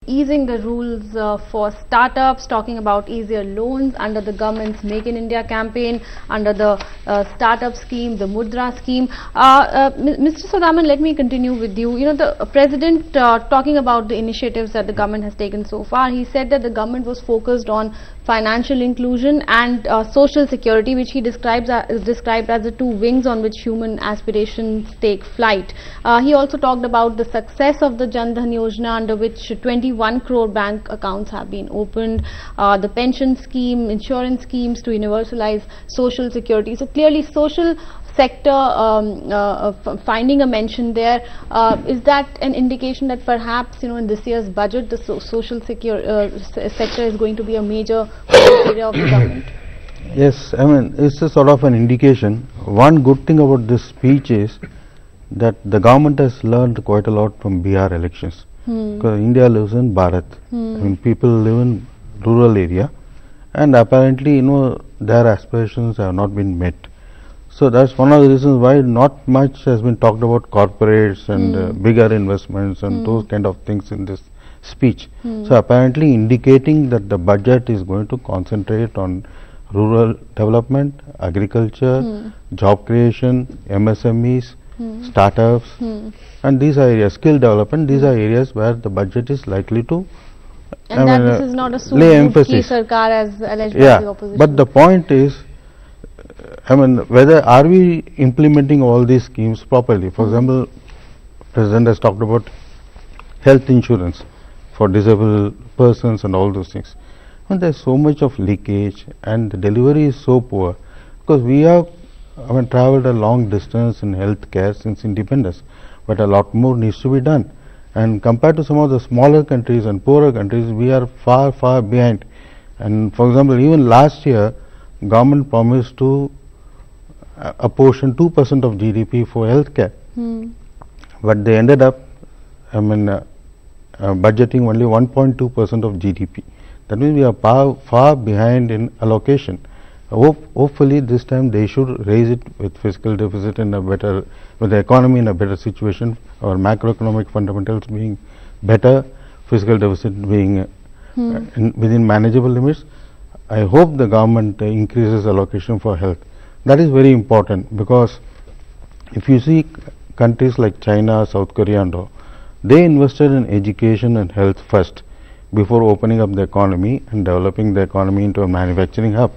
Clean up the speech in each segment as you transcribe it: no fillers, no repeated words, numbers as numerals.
easing the rules for startups, talking about easier loans under the government's Make in India campaign, under the startup scheme, the Mudra scheme. Mr. Sadaman, let me continue with you. You know, the President talking about the initiatives that the government has taken so far, he said that the government was focused on financial inclusion and social security, which he described as the two wings on which human aspirations take flight. He also talked about the success of the Jan Dhan Yojana, under which 21 crore bank accounts have been opened, the pension scheme, insurance schemes to universalize social security. So clearly social sector finding a mention there. Is that an indication that perhaps, you know, in this year's budget the social sector is going to be a major area of the government? Yes, I mean, it's a sort of an indication. One good thing about this speech is that the government has learned quite a lot from Bihar elections. Because India lives in Bharat. I mean, people live in rural area, and apparently, you know, their aspirations have not been met. So that's one of the reasons why not much has been talked about corporates and bigger investments and those kind of things in this speech. So apparently indicating that the budget is going to concentrate on rural development, agriculture, job creation, MSMEs, startups, and these are areas, skill development, these are areas where the budget is likely to this is not a lay emphasis. Sarkar as alleged by the opposition. But the point is, I mean, whether are we implementing all these schemes properly? For example, President has talked about health insurance for disabled persons and all those things. And there's so much of leakage and the delivery is so poor, because we have traveled a long distance in healthcare since independence, but a lot more needs to be done. And compared to some of the smaller countries and poorer countries, we are far, far behind. And for example, even last year, government promised to apportion 2% of GDP for healthcare, but they ended up, budgeting only 1.2% of GDP. That means we are far behind in allocation. Hopefully this time they should raise it with fiscal deficit in a better, with the economy in a better situation, or macroeconomic fundamentals being better, fiscal deficit being within manageable limits. I hope the government increases allocation for health. That is very important, because if you see countries like China, South Korea and all, they invested in education and health first before opening up the economy and developing the economy into a manufacturing hub.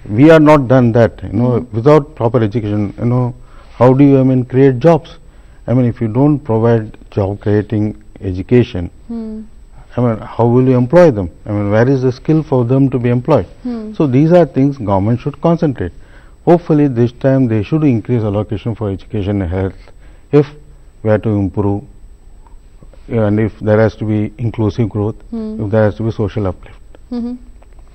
We are not done that, without proper education, how do you create jobs? If you don't provide job creating education, how will you employ them? Where is the skill for them to be employed? So these are things government should concentrate. Hopefully this time they should increase allocation for education and health if we are to improve, and if there has to be inclusive growth, if there has to be social uplift.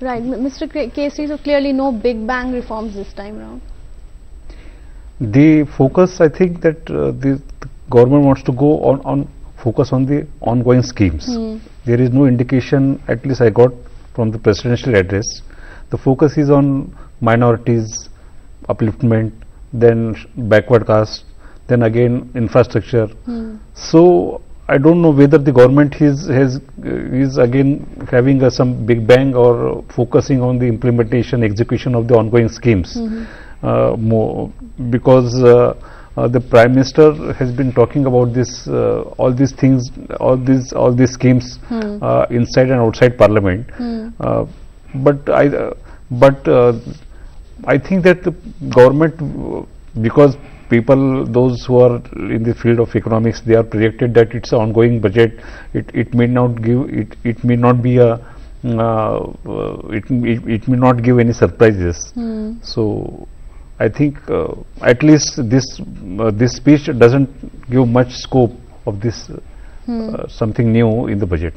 Right, Mr. Kesri, so clearly no big bang reforms this time around. The focus, I think that the government wants to go on focus on the ongoing schemes. There is no indication, at least I got from the presidential address. The focus is on minorities, upliftment, then backward caste, then again infrastructure. So I don't know whether the government is again having some big bang or focusing on the implementation, execution of the ongoing schemes more, because the Prime Minister has been talking about this, all these things, all these schemes inside and outside Parliament. But I think that the government, because people, those who are in the field of economics, they are projected that it's an ongoing budget. It may not give it may not be a it may not give any surprises. So I think at least this speech doesn't give much scope of this something new in the budget.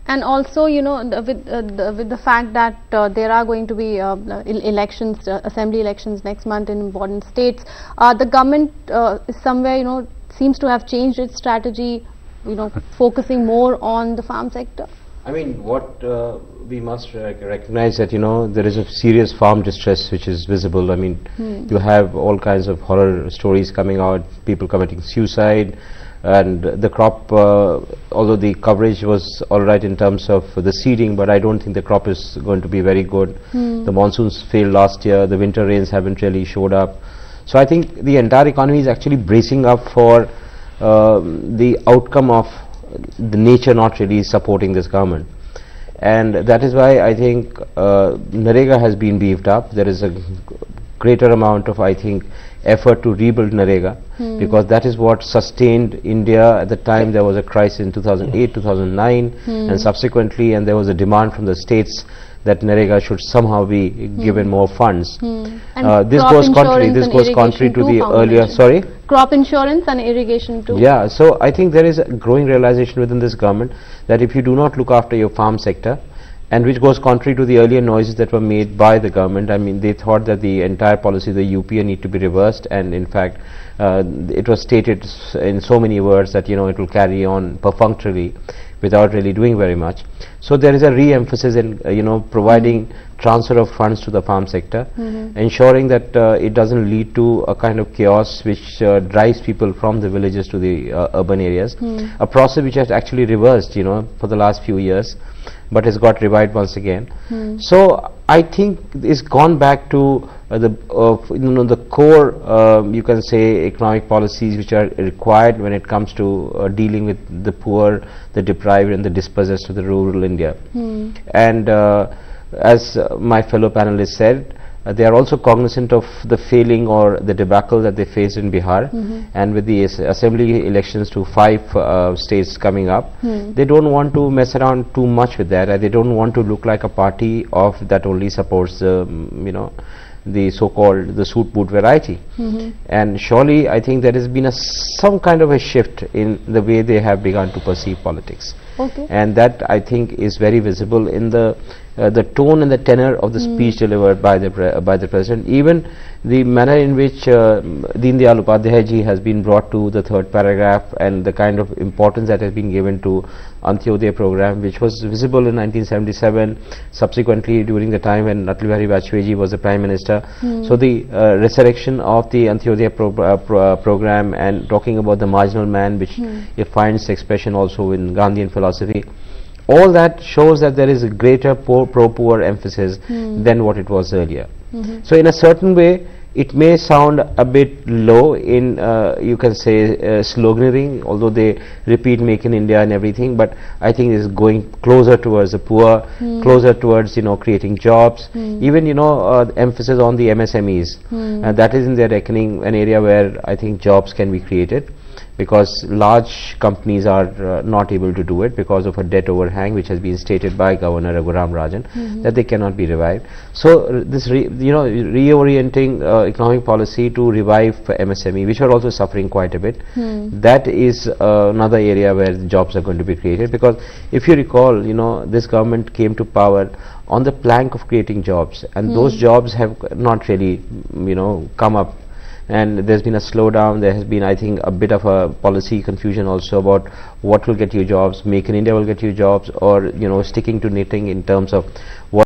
And also, with the fact that there are going to be elections, assembly elections next month in important states, the government somewhere, seems to have changed its strategy, focusing more on the farm sector. What we must recognize that, there is a serious farm distress which is visible. You have all kinds of horror stories coming out, people committing suicide, and the crop, although the coverage was all right in terms of the seeding, but I don't think the crop is going to be very good. The monsoons failed last year, the winter rains haven't really showed up. So I think the entire economy is actually bracing up for the outcome of the nature not really supporting this government. And that is why I think Narega has been beefed up. There is a greater amount of, I think, effort to rebuild Narega, because that is what sustained India at the time. There was a crisis in 2008, 2009 and subsequently, and there was a demand from the states that Narega should somehow be given more funds. This goes contrary to the earlier, sorry? Crop insurance and irrigation too. Yeah, so I think there is a growing realization within this government that if you do not look after your farm sector, and which goes contrary to the earlier noises that were made by the government. I mean, they thought that the entire policy of the UPA need to be reversed, and in fact it was stated in so many words that, you know, it will carry on perfunctorily without really doing very much. So there is a re-emphasis in you know, providing transfer of funds to the farm sector, ensuring that it doesn't lead to a kind of chaos which drives people from the villages to the urban areas, a process which has actually reversed, you know, for the last few years, but has got revived once again. So I think it's gone back to the core, you can say, economic policies which are required when it comes to dealing with the poor, the deprived and the dispossessed of the rural India. And as my fellow panelists said, they are also cognizant of the failing or the debacle that they faced in Bihar, and with the assembly elections to 5 states coming up, they don't want to mess around too much with that. They don't want to look like a party of that only supports you know, the so-called the suit boot variety. And surely I think there has been some kind of a shift in the way they have begun to perceive politics. And that, I think, is very visible in the tone and the tenor of the speech delivered by the president. Even the manner in which Deen Dayal Upadhyay ji has been brought to the 3rd paragraph, and the kind of importance that has been given to Antyodaya program, which was visible in 1977, subsequently during the time when Atal Bihari Vajpayee ji was the Prime Minister. So the resurrection of the Antyodaya program, and talking about the marginal man, which it finds expression also in Gandhian philosophy, all that shows that there is a greater pro-poor emphasis than what it was earlier. So in a certain way, it may sound a bit low in, you can say, sloganeering, although they repeat "Make in India" and everything, but I think it is going closer towards the poor, closer towards, you know, creating jobs, even, you know, emphasis on the MSMEs. That is in their reckoning an area where I think jobs can be created, because large companies are not able to do it because of a debt overhang which has been stated by Governor Raghuram Rajan, that they cannot be revived. So this reorienting economic policy to revive MSME, which are also suffering quite a bit, that is another area where jobs are going to be created. Because if you recall, you know, this government came to power on the plank of creating jobs, and those jobs have not really, you know, come up. And there's been a slowdown. There has been, I think, a bit of a policy confusion also about what will get you jobs. Make in India will get you jobs, or, you know, sticking to knitting in terms of what